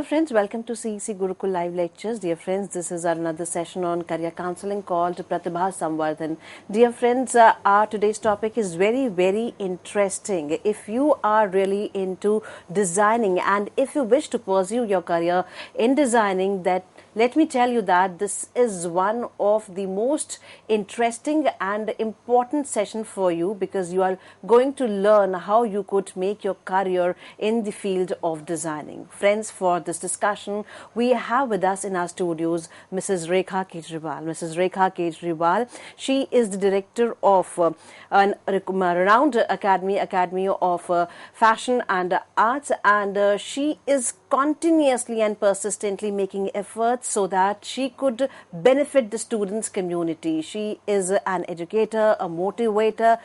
Hello friends, welcome to CEC Gurukul Live Lectures. Dear friends, this is our another session on career counseling called Pratibha Samvardhan. Dear friends, our today's topic is very interesting. If you are really into designing and if you wish to pursue your career in designing, that let me tell you that this is one of the most interesting and important session for you, because you are going to learn how you could make your career in the field of designing. Friends, for this discussion, we have with us in our studios Mrs. Rekha Kejriwal. Mrs. Rekha Kejriwal, she is the director of an renowned academy of fashion and arts, and she is continuously and persistently making efforts so that she could benefit the students community. She is an educator, a motivator,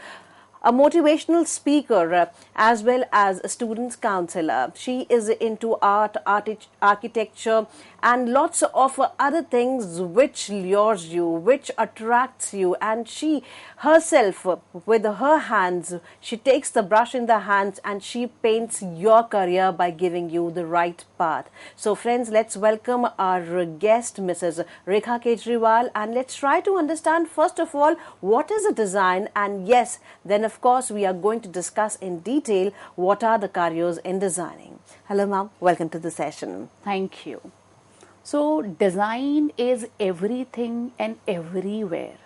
a motivational speaker, as well as a students counselor. She is into art, architecture, and lots of other things which lures you, which attracts you. And she herself, with her hands, she takes the brush in the hands and she paints your career by giving you the right path. So friends, let's welcome our guest, Mrs. Rekha Kejriwal, and let's try to understand first of all what is a design, and yes, then of course we are going to discuss in detail what are the careers in designing. Hello ma'am, welcome to the session. Thank you. So design is everything and everywhere.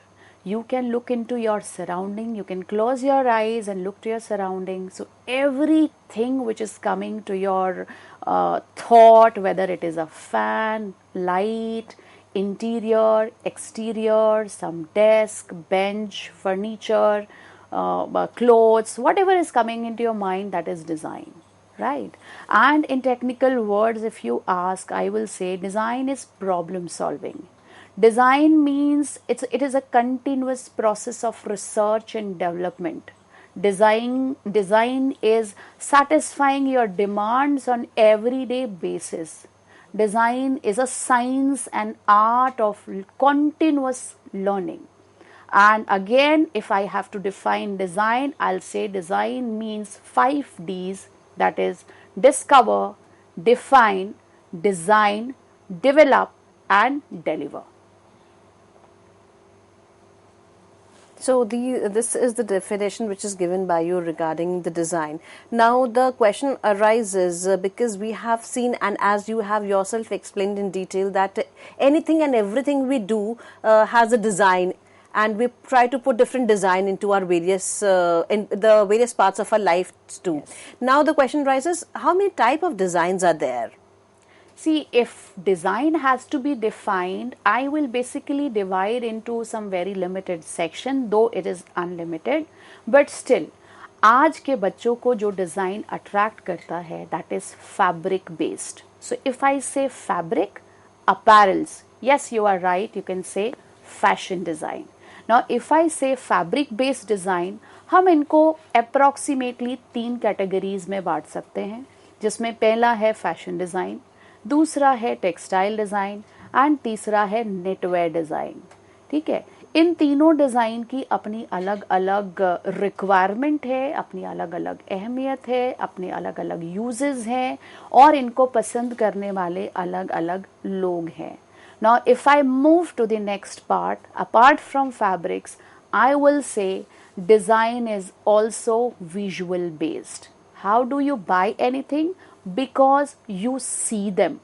You can look into your surrounding, you can close your eyes and look to your surroundings. So everything which is coming to your thought, whether it is a fan, light, interior, exterior, some desk, bench, furniture, clothes, whatever is coming into your mind, that is design. Right? And in technical words, if you ask, I will say design is problem solving. Design means it is a continuous process of research and development. Design is satisfying your demands on everyday basis. Design is a science and art of continuous learning. And again, if I have to define design, I'll say design means 5 Ds, that is discover, define, design, develop and deliver. So this is the definition which is given by you regarding the design. Now the question arises because we have seen, and as you have yourself explained in detail, that anything and everything we do has a design, and we try to put different design into our various in the various parts of our life too. Yes. Now the question rises, how many type of designs are there? See, if design has to be defined, I will basically divide into some very limited section, though it is unlimited, but still आज के बच्चों को जो design attract करता है, that is fabric based. So if I say fabric, apparels, yes, you are right, you can say fashion design. Now if I say fabric based design, हम इनको approximately 3 categories में बांट सकते हैं, जिसमें पहला है फैशन डिज़ाइन, दूसरा है टेक्सटाइल डिज़ाइन एंड तीसरा है नेटवेयर डिज़ाइन. ठीक है, इन तीनों डिज़ाइन की अपनी अलग अलग रिक्वायरमेंट है, अपनी अलग अलग अहमियत है, अपने अलग अलग यूजेस हैं और इनको पसंद करने वाले अलग अलग लोग हैं. Now, if I move to the next part, apart from fabrics, I will say design is also visual based. How do you buy anything? Because you see them.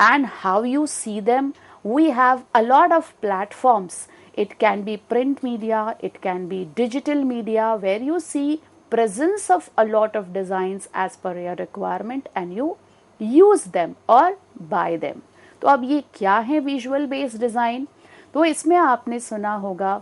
And how you see them? We have a lot of platforms. It can be print media, it can be digital media, where you see presence of a lot of designs as per your requirement and you use them or buy them. तो अब ये क्या है visual based design? तो इसमें आपने सुना होगा,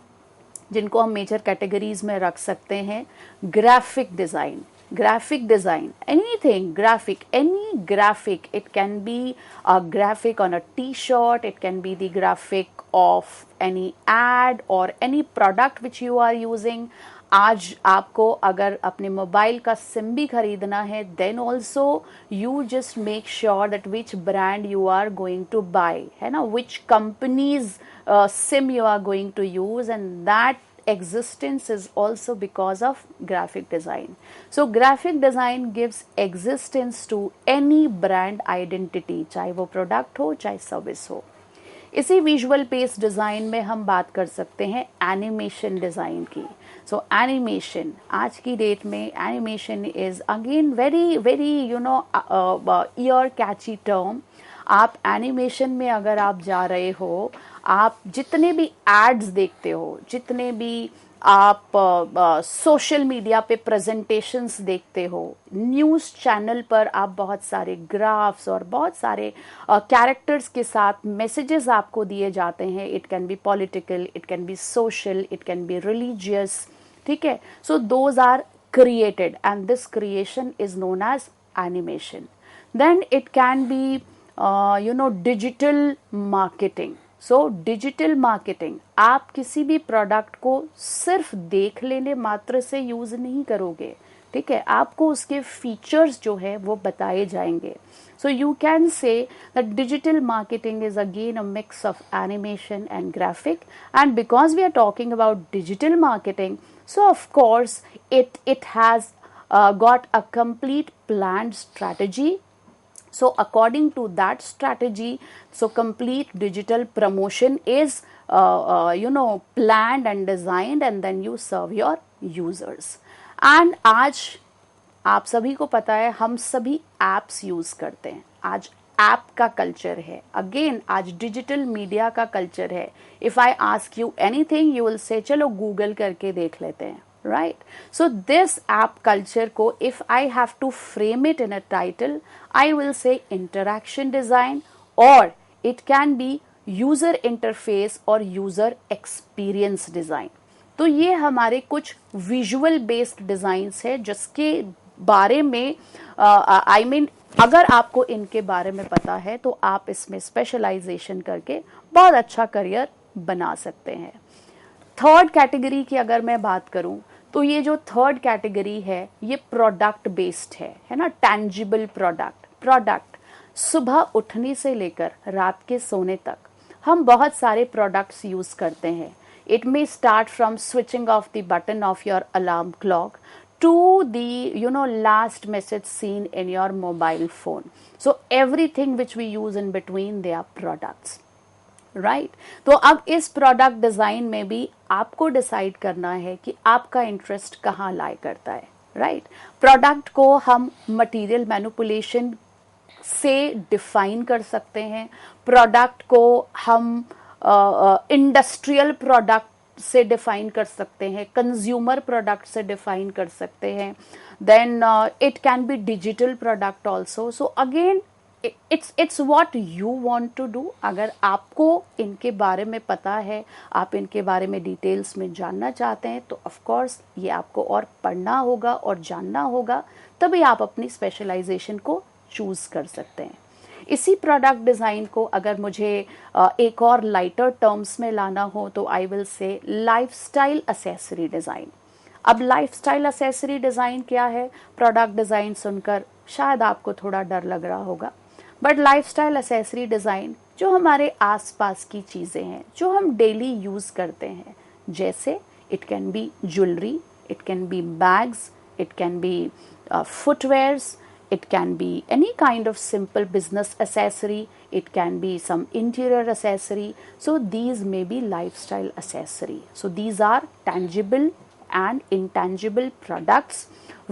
जिनको हम मेजर कैटेगरीज में रख सकते हैं, graphic design. Graphic design, anything graphic, any graphic, it can be a graphic on a t-shirt, it can be the graphic of any ad or any product which you are using. आज आपको अगर अपने mobile का SIM भी खरीदना है, then also you just make sure that which brand you are going to buy, है ना, which company's SIM you are going to use, and that existence is also because of graphic design. So graphic design gives existence to any brand identity, चाहे वो product हो चाहे service हो. इसी visual based design में हम बात कर सकते हैं एनिमेशन डिज़ाइन की. सो एनिमेशन, आज की डेट में animation is again very very ear catchy term. आप एनिमेशन में अगर आप जा रहे हो, आप जितने भी एड्स देखते हो, जितने भी आप सोशल मीडिया पे प्रेजेंटेशंस देखते हो, न्यूज़ चैनल पर आप बहुत सारे ग्राफ्स और बहुत सारे कैरेक्टर्स के साथ मैसेजेस आपको दिए जाते हैं. It can be political, it can be social, it can be religious. ठीक है. So those are created and this creation is known as animation. Then it can be digital marketing. So digital marketing, आप किसी भी product को सिर्फ देख लेने मात्र से यूज नहीं करोगे. ठीक है, आपको उसके फीचर्स जो है वो बताए जाएंगे. So you can say that digital marketing is again a mix of animation and graphic. And because we are talking about digital marketing, so of course it has got a complete planned strategy. So according to that strategy, so complete digital promotion is planned and designed, and then you serve your users. And आज आप सभी को पता है, हम सभी apps use करते हैं. आज ऐप का कल्चर है. अगेन आज डिजिटल मीडिया का कल्चर है. If I ask you anything, you will say चलो गूगल करके देख लेते हैं. Right? So this app culture ko, if I have to frame it in a title, I will say interaction design, or it can be user interface or user experience design. तो ये हमारे कुछ visual based designs है जिसके बारे में I mean अगर आपको इनके बारे में पता है तो आप इसमें स्पेशलाइजेशन करके बहुत अच्छा करियर बना सकते हैं. थर्ड कैटेगरी की अगर मैं बात करूं, तो ये जो थर्ड कैटेगरी है ये प्रोडक्ट बेस्ड है ना. टैंजिबल प्रोडक्ट सुबह उठने से लेकर रात के सोने तक हम बहुत सारे प्रोडक्ट्स यूज करते हैं. It may start from switching off the button of your alarm clock to the last message seen in your mobile phone. So everything which we use in between, they are products. Right तो अब इस product design में भी आपको decide करना है कि आपका इंटरेस्ट कहाँ लाई करता है. राइट प्रोडक्ट को हम मटेरियल मैनिपुलेशन से डिफाइन कर सकते हैं. प्रोडक्ट को हम इंडस्ट्रियल प्रोडक्ट से डिफाइन कर सकते हैं, कंज्यूमर प्रोडक्ट से डिफाइन कर सकते हैं. Then it can be digital product also. So again it's what you want to do. अगर आपको इनके बारे में पता है, आप इनके बारे में डिटेल्स में जानना चाहते हैं, तो ऑफ कोर्स ये आपको और पढ़ना होगा और जानना होगा, तभी आप अपनी स्पेशलाइजेशन को चूज कर सकते हैं. इसी प्रोडक्ट डिज़ाइन को अगर मुझे एक और लाइटर टर्म्स में लाना हो तो आई विल से लाइफस्टाइल एक्सेसरी डिज़ाइन. अब लाइफस्टाइल एक्सेसरी डिज़ाइन क्या है? प्रोडक्ट डिज़ाइन सुनकर शायद आपको थोड़ा डर लग रहा होगा, बट लाइफस्टाइल एक्सेसरी डिज़ाइन जो हमारे आसपास की चीज़ें हैं, जो हम डेली यूज़ करते हैं, जैसे it can B jewellery, it can B bags, it can B footwears, it can be any kind of simple business accessory, it can be some interior accessory. So these may be lifestyle accessory. So these are tangible and intangible products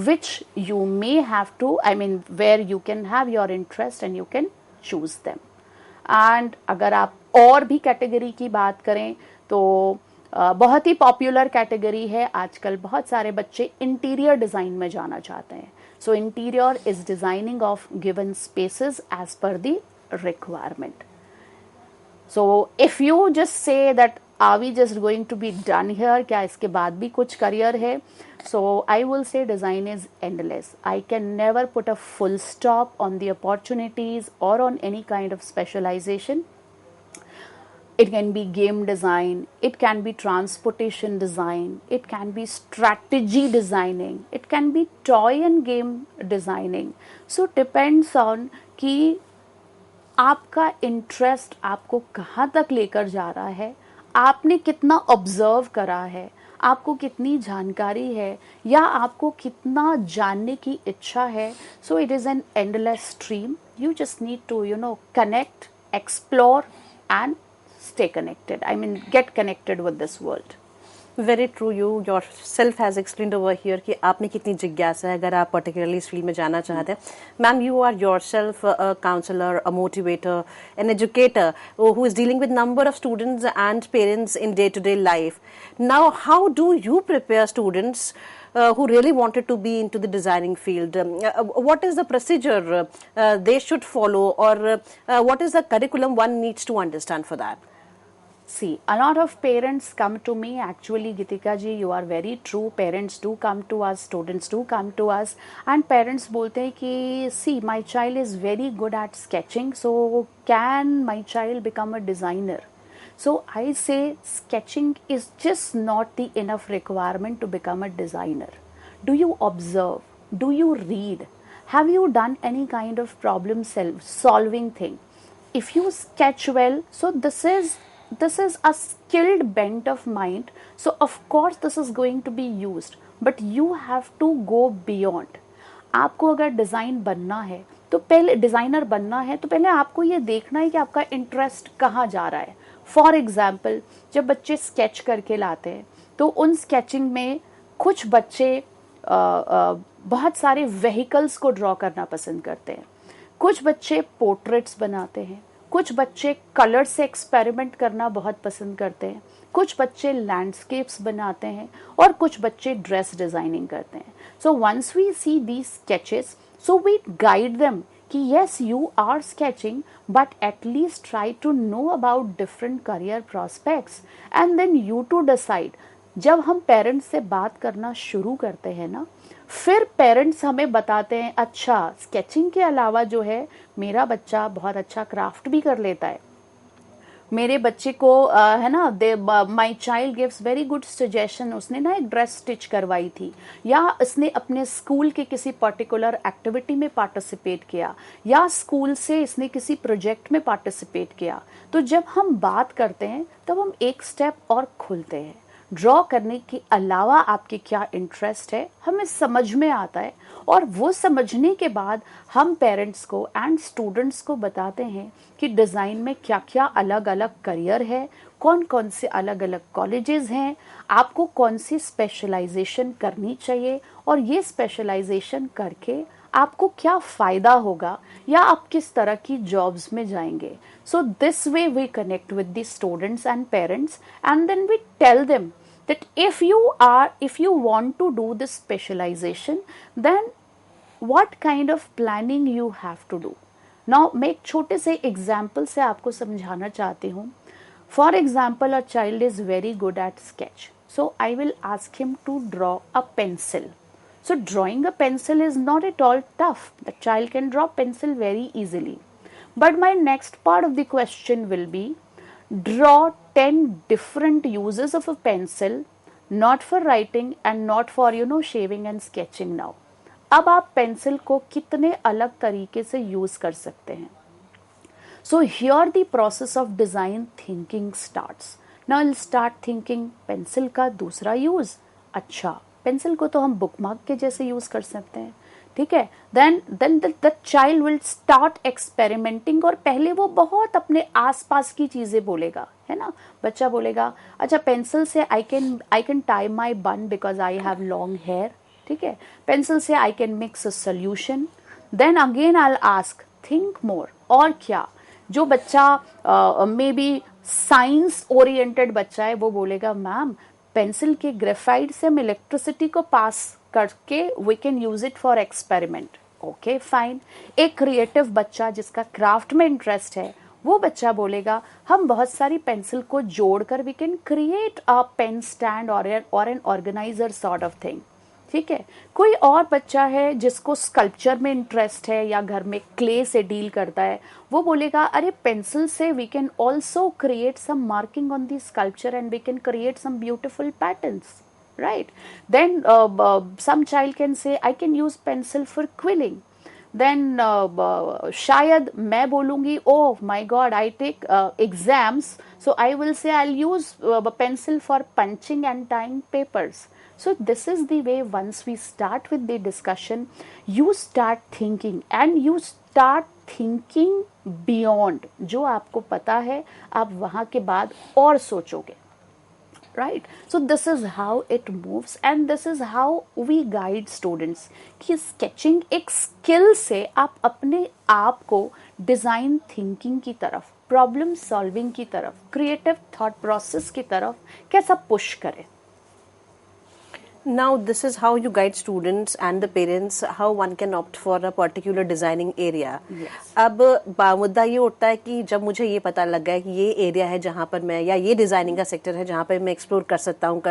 which you may have to, where you can have your interest and you can choose them. And अगर आप और भी category की बात करें तो बहुत ही popular category है आजकल. बहुत सारे बच्चे इंटीरियर डिज़ाइन में जाना चाहते हैं. So interior is designing of given spaces as per the requirement. So if you just say that are we just going to be done here, क्या इसके बाद भी कुछ करियर है? So I will say design is endless. I can never put a full stop on the opportunities or on any kind of specialization. It can be game design, it can be transportation design, it can be strategy designing, it can be toy and game designing. So depends on कि आपका interest आपको कहाँ तक लेकर जा रहा है, आपने कितना ऑब्जर्व करा है, आपको कितनी जानकारी है या आपको कितना जानने की इच्छा है. So it is an endless stream. You just need to connect, explore and stay connected. I mean, get connected with this world. Very true. You your self has explained over here कि आपने कितनी जिज्ञासा है अगर आप particularly इस field में जाना चाहते हैं. Ma'am, you are yourself a counsellor, a motivator, an educator who is dealing with number of students and parents in day to day life. Now how do you prepare students who really wanted to be into the designing field? What is the procedure they should follow, or what is the curriculum one needs to understand for that? See, a lot of parents come to me. Actually, Gitika ji, you are very true. Parents do come to us, students do come to us, and parents बोलते हैं कि see, my child is very good at sketching, so can my child become a designer? So I say sketching is just not the enough requirement to become a designer. Do you observe? Do you read? Have you done any kind of problem solving thing? If you sketch well, so this is a skilled bent of mind. So of course this is going to be used, but you have to go beyond. आपको अगर design बनना है तो पहले designer बनना है तो पहले आपको ये देखना है कि आपका इंटरेस्ट कहाँ जा रहा है. फॉर एग्जाम्पल, जब बच्चे स्केच करके लाते हैं तो उन स्केचिंग में कुछ बच्चे बहुत सारे व्हीकल्स को ड्रॉ करना पसंद करते हैं, कुछ बच्चे पोर्ट्रेट्स बनाते हैं, कुछ बच्चे कलर से एक्सपेरिमेंट करना बहुत पसंद करते हैं, कुछ बच्चे लैंडस्केप्स बनाते हैं और कुछ बच्चे ड्रेस डिज़ाइनिंग करते हैं. So once we see these sketches, so we guide them कि yes, you are sketching, but at least try to know about different career prospects and then you to decide. जब हम parents से बात करना शुरू करते हैं ना, फिर पेरेंट्स हमें बताते हैं अच्छा स्केचिंग के अलावा जो है मेरा बच्चा बहुत अच्छा क्राफ्ट भी कर लेता है, मेरे बच्चे को है ना my child gives very good suggestion. उसने ना एक ड्रेस स्टिच करवाई थी, या उसने अपने स्कूल के किसी पर्टिकुलर एक्टिविटी में पार्टिसिपेट किया, या स्कूल से इसने किसी प्रोजेक्ट में पार्टिसिपेट किया. तो जब हम बात करते हैं तब हम एक स्टेप और खुलते हैं. ड्रॉ करने के अलावा आपके क्या इंटरेस्ट है हमें समझ में आता है, और वो समझने के बाद हम पेरेंट्स को एंड स्टूडेंट्स को बताते हैं कि डिज़ाइन में क्या क्या अलग अलग करियर है, कौन कौन से अलग अलग कॉलेजेस हैं, आपको कौन सी स्पेशलाइजेशन करनी चाहिए और ये स्पेशलाइजेशन करके आपको क्या फ़ायदा होगा या आप किस तरह की जॉब्स में जाएंगे. So this way we connect with the students and parents and then we tell them that if you want to do this specialization, then what kind of planning you have to do. Now मैं एक छोटे से example से आपको समझाना चाहती हूँ. For example, a child is very good at sketch, so I will ask him to draw a pencil. So drawing a pencil is not at all tough. The child can draw pencil very easily. But my next part of the question will be, draw 10 different uses of a pencil, not for writing and not for shaving and sketching now. अब आप pencil को कितने अलग तरीके से use कर सकते हैं. So here the process of design thinking starts. Now I'll start thinking pencil का दूसरा यूज. अच्छा, पेंसिल को तो हम बुकमार्क के जैसे यूज कर सकते हैं, ठीक है. Then the child will start experimenting, और पहले वो बहुत अपने आसपास की चीजें बोलेगा, है ना. बच्चा बोलेगा अच्छा पेंसिल से I can tie my bun because I have long hair, ठीक है. पेंसिल से I can mix a solution. Then again I will ask think more. और क्या, जो बच्चा मे बी साइंस ओरिएंटेड बच्चा है वो बोलेगा मैम पेंसिल के ग्रेफाइट से हम इलेक्ट्रिसिटी को पास करके we can use it for experiment. Okay fine. एक क्रिएटिव बच्चा जिसका क्राफ्ट में इंटरेस्ट है वो बच्चा बोलेगा हम बहुत सारी पेंसिल को जोड़कर we can create a pen stand और an organizer sort of thing, ठीक है. कोई और बच्चा है जिसको स्कल्पचर में इंटरेस्ट है या घर में क्ले से डील करता है, वो बोलेगा अरे पेंसिल से we can also create some marking on the sculpture and we can create some beautiful patterns, right. Then some child can say I can use pencil for quilling. Then शायद मैं बोलूँगी oh my God I take exams, so I will say I use pencil for punching and tying papers. So this is the way once we start with the discussion, you start thinking and you start thinking beyond. जो आपको पता है आप वहाँ के बाद और सोचोगे, right? So this is how it moves and this is how we guide students कि sketching एक skill से आप अपने आप को design thinking की तरफ, problem solving की तरफ, creative thought process की तरफ कैसा push करें. Now, this is how you guide students and the parents how one can opt for a particular designing area. Yes. अब मुद्दा ये उठता है कि जब मुझे ये पता लग गया कि ये एरिया है जहाँ पर मैं, या ये डिजाइनिंग का सेक्टर है जहाँ पर मैं एक्सप्लोर कर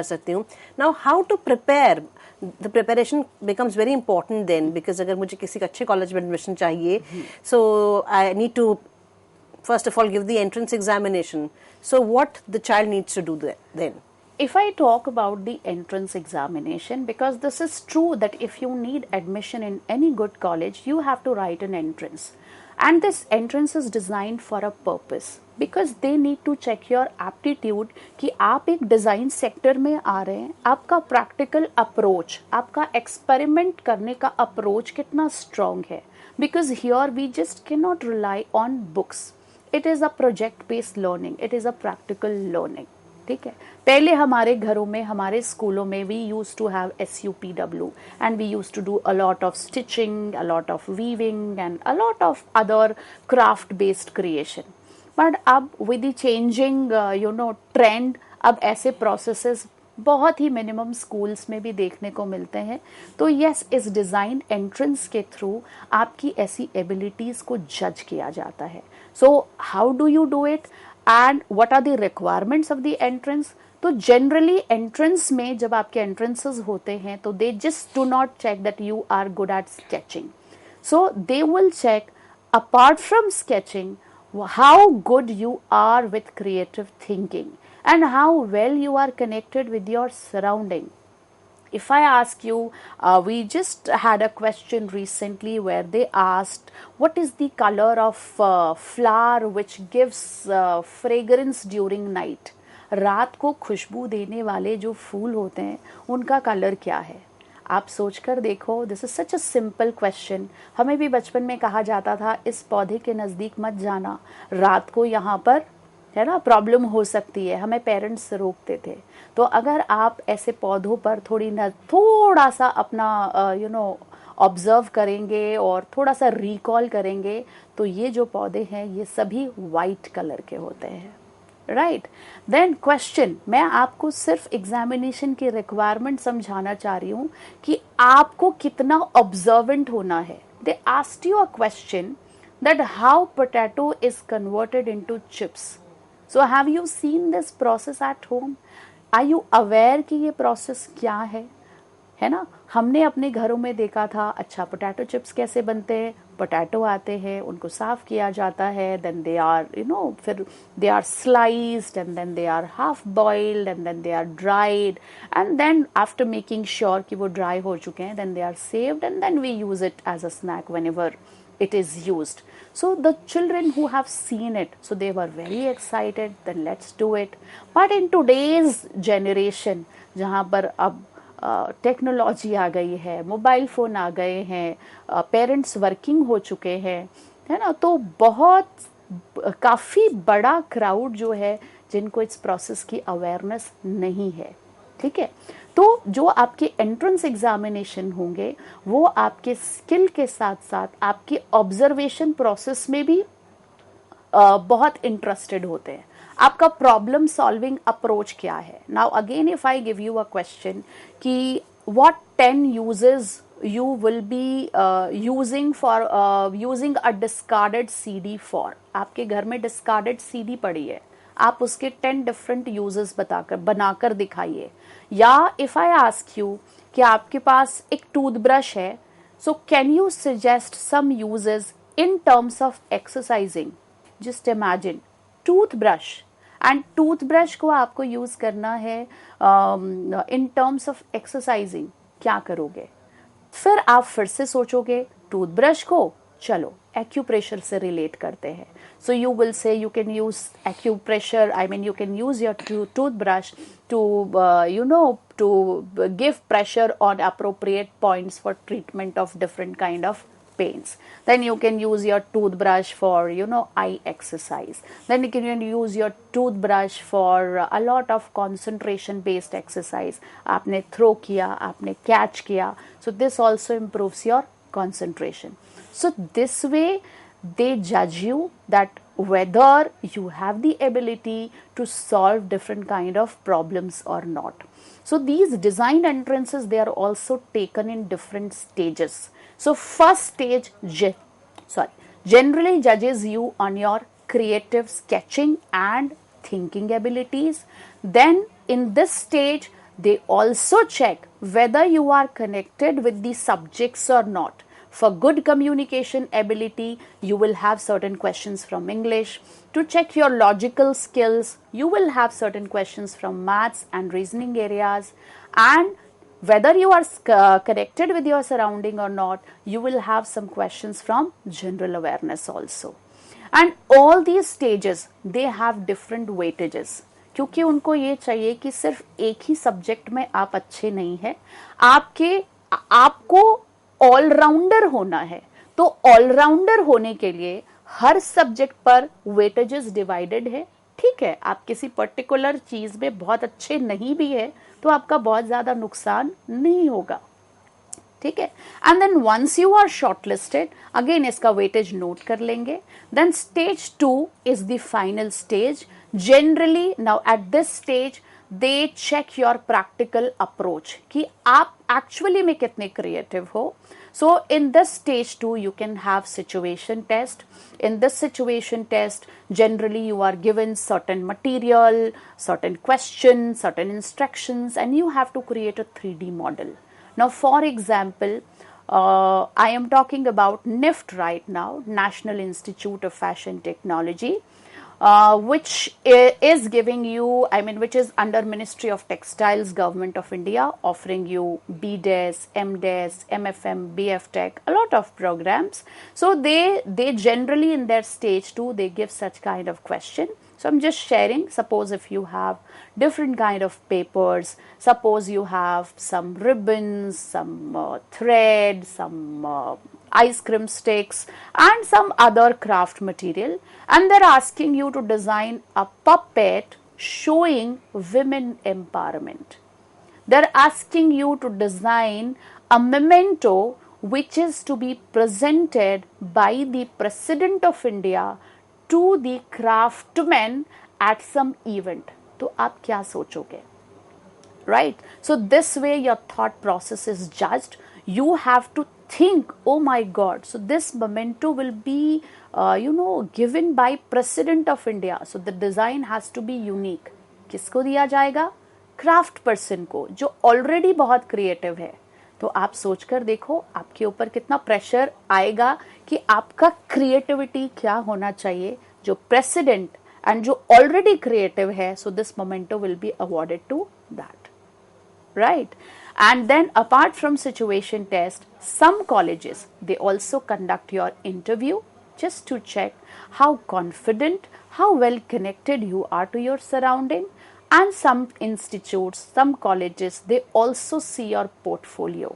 सकती हूँ. Now, how to prepare? The preparation becomes very important then, because अगर मुझे किसी अच्छे कॉलेज में एडमिशन चाहिए, so I need to first of all give the entrance examination. So what the child needs to do then? If I talk about the entrance examination, because this is true that if you need admission in any good college, you have to write an entrance. And this entrance is designed for a purpose, because they need to check your aptitude कि आप एक design sector में आ रहे हैं, आपका practical approach, आपका experiment करने का approach कितना strong है. Because here we just cannot rely on books. It is a project based learning, it is a practical learning. ठीक है. पहले हमारे घरों में, हमारे स्कूलों में we use to have SUPW and we use to do a lot of stitching, a lot of weaving and a lot of other craft based creation. But अब विद द चेंजिंग ट्रेंड, अब ऐसे processes बहुत ही minimum schools में भी देखने को मिलते हैं. तो यस, इस डिज़ाइन एंट्रेंस के थ्रू आपकी ऐसी एबिलिटीज़ को जज किया जाता है. So how do you do it and what are the requirements of the entrance? तो जनरली एंट्रेंस में जब आपके एंट्रेंसेस होते हैं तो they just do not check that you are good at sketching. So they will check apart from sketching how good you are with creative thinking and how well you are connected with your surrounding. If I ask you, we just had a question recently where they asked what is the color of flower which gives fragrance during night. रात को खुशबू देने वाले जो फूल होते हैं उनका colour क्या है? आप सोच कर देखो. This is such a simple question. हमें भी बचपन में कहा जाता था इस पौधे के नज़दीक मत जाना, रात को यहाँ पर है ना प्रॉब्लम हो सकती है. हमें पेरेंट्स रोकते थे. तो अगर आप ऐसे पौधों पर थोड़ा सा अपना ऑब्जर्व करेंगे और थोड़ा सा रिकॉल करेंगे तो ये जो पौधे हैं ये सभी वाइट कलर के होते हैं. राइट. देन क्वेश्चन, मैं आपको सिर्फ एग्जामिनेशन की रिक्वायरमेंट समझाना चाह रही हूँ कि आपको कितना ऑब्जर्वेंट होना है. They asked you a question that how potato is converted into chips. So have you seen this process at home? Are you aware कि ये प्रोसेस क्या है ना. हमने अपने घरों में देखा था. अच्छा, पोटैटो चिप्स कैसे बनते हैं? पोटैटो आते हैं, उनको साफ किया जाता है, देन दे आर फिर they are sliced and then they are half boiled and then they are dried and then after making sure कि वो ड्राई हो चुके हैं then they are saved and then we use it as a snack whenever it is used. So the children who have seen it, so they were very excited, then let's do it. But in today's generation, जहाँ पर अब technology आ गई है, mobile phone आ गए हैं, parents working हो चुके हैं, है ना, तो बहुत काफ़ी बड़ा क्राउड जो है जिनको इस प्रोसेस की अवेयरनेस नहीं है. ठीक है. तो जो आपके एंट्रेंस एग्जामिनेशन होंगे वो आपके स्किल के साथ साथ आपके ऑब्जर्वेशन प्रोसेस में भी बहुत इंटरेस्टेड होते हैं. आपका प्रॉब्लम सॉल्विंग अप्रोच क्या है? Now again if I give you a question कि what 10 uses you will be using a discarded CD for. आपके घर में discarded CD पड़ी है, आप उसके 10 डिफरेंट यूजेस बनाकर दिखाइए. या इफ आई आस्क यू कि आपके पास एक टूथब्रश है, so can you suggest some uses in terms of exercising? Just imagine toothbrush, and toothbrush को आपको यूज करना है इन टर्म्स ऑफ एक्सरसाइजिंग. क्या करोगे? फिर आप फिर से सोचोगे टूथब्रश को चलो एक्यूप्रेशर से रिलेट करते हैं. So you will say you can use acupressure, I mean you can use your toothbrush to to give pressure on appropriate points for treatment of different kind of pains. Then you can use your toothbrush for eye exercise. Then you can use your toothbrush for a lot of concentration based exercise. आपने throw किया, आपने catch किया, so this also improves your concentration. So this way they judge you that whether you have the ability to solve different kind of problems or not. So these design entrances, they are also taken in different stages. So first stage generally judges you on your creative sketching and thinking abilities. Then in this stage they also check whether you are connected with the subjects or not. For good communication ability, you will have certain questions from English. To check your logical skills, you will have certain questions from maths and reasoning areas. And whether you are connected with your surrounding or not, you will have some questions from general awareness also. And all these stages, they have different weightages. क्योंकि उनको ये चाहिए कि सिर्फ एक ही subject में आप अच्छे नहीं हैं, आपको ऑलराउंडर होना है. तो ऑलराउंडर होने के लिए हर सब्जेक्ट पर वेटेजेस डिवाइडेड है. ठीक है, आप किसी पर्टिकुलर चीज में बहुत अच्छे नहीं भी है तो आपका बहुत ज्यादा नुकसान नहीं होगा. ठीक है. And then once you are shortlisted, again इसका वेटेज नोट कर लेंगे. Then stage 2 is the final stage. Generally now at this stage they check your practical approach कि आप actually में कितने creative हो. So in this stage 2 you can have situation test. In this situation test, generally you are given certain material, certain questions, certain instructions, and you have to create a 3D model. Now for example, I am talking about NIFT right now, National Institute of Fashion Technology. Which is giving you, which is under Ministry of Textiles, Government of India, offering you BDES, MDES, MFM, BF Tech, a lot of programs. So they generally in their stage 2, they give such kind of question. So I'm just sharing, suppose if you have different kind of papers, suppose you have some ribbons, some thread, some ice cream sticks and some other craft material, and they're asking you to design a puppet showing women empowerment. They're asking you to design a memento which is to be presented by the President of India to the craftsmen at some event. तो आप क्या सोचोगे? Right? So this way your thought process is judged. You have to think, oh my God, so this memento will be given by President of India. So the design has to be unique. किसको दिया जाएगा? Craft person को, जो already बहुत creative है. तो आप सोचकर देखो आपके ऊपर कितना प्रेशर आएगा कि आपका क्रिएटिविटी क्या होना चाहिए. जो प्रेसिडेंट एंड जो ऑलरेडी क्रिएटिव है, so this memento will be awarded to that. Right. And then apart from situation test, some colleges, they also conduct your interview just to check how confident, how well connected you are to your surrounding. And some institutes, some colleges, they also see your portfolio.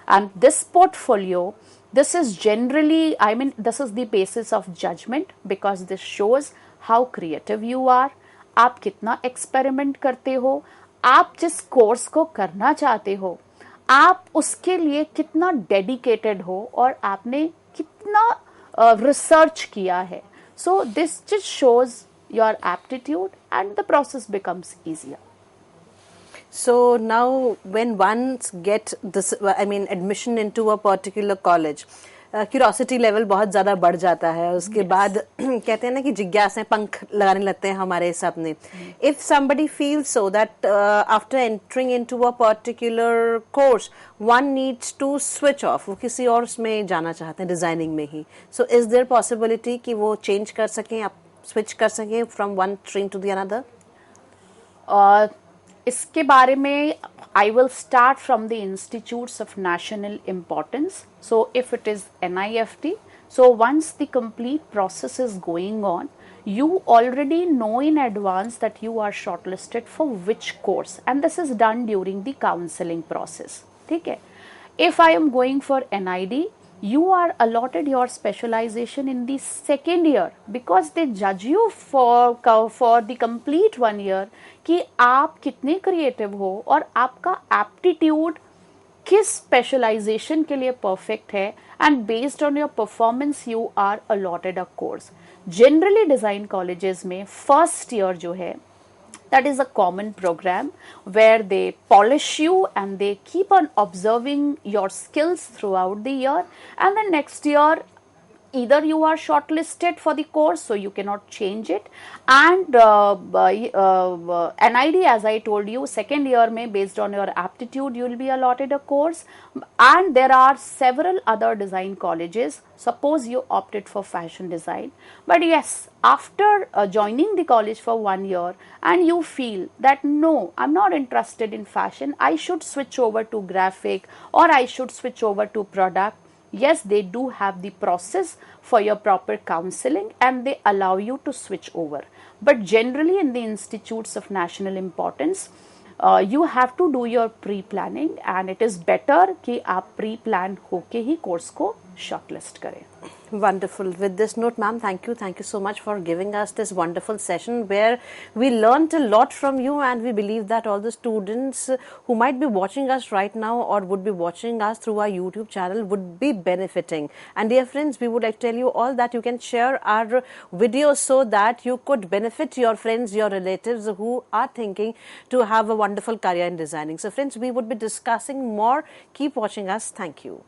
And this portfolio, this is generally, this is the basis of judgment because this shows how creative you are, आप कितना experiment करते हो, आप जिस course को करना चाहते हो, आप उसके लिए कितना डेडिकेटेड हो और आपने कितना रिसर्च किया है. So this just shows your aptitude and the process becomes easier. So now when ones get this, admission into a particular college, curiosity level बहुत ज़्यादा बढ़ जाता है. उसके बाद कहते हैं ना कि जिज्ञासाएं पंख लगाने लगते हैं हमारे सपने. If somebody feels so that after entering into a particular course one needs to switch off, वो किसी और में जाना चाहते हैं डिजाइनिंग में ही, सो इज देयर पॉसिबिलिटी कि वो चेंज कर सकें, आप स्विच कर सकें from one stream to the another? इसके बारे में I will start from the institutes of national importance. So if it is NIFT, so once the complete process is going on, you already know in advance that you are shortlisted for which course, and this is done during the counseling process. ठीक है? If I am going for NID, you are allotted your specialization in the second year because they judge you for the complete 1 year कि आप कितने creative हो और आपका aptitude किस specialisation के लिए परफेक्ट है, and based on your performance you are allotted a course. Generally design colleges में फर्स्ट ईयर जो है, that is a common program where they polish you and they keep on observing your skills throughout the year, and the next year either you are shortlisted for the course so you cannot change it, and NID, as I told you, second year mein based on your aptitude you will be allotted a course. And there are several other design colleges. Suppose you opted for fashion design, but yes, after joining the college for 1 year and you feel that no, I'm not interested in fashion, I should switch over to graphic or I should switch over to product. Yes, they do have the process for your proper counseling and they allow you to switch over. But generally in the institutes of national importance, you have to do your pre-planning, and it is better कि आप pre-plan होके ही course को shortlist करें. Wonderful. With this note, ma'am, thank you so much for giving us this wonderful session where we learnt a lot from you, and we believe that all the students who might be watching us right now or would be watching us through our YouTube channel would be benefiting. And dear friends, we would like to tell you all that you can share our videos so that you could benefit your friends, your relatives who are thinking to have a wonderful career in designing. So friends, we would be discussing more. Keep watching us. Thank you.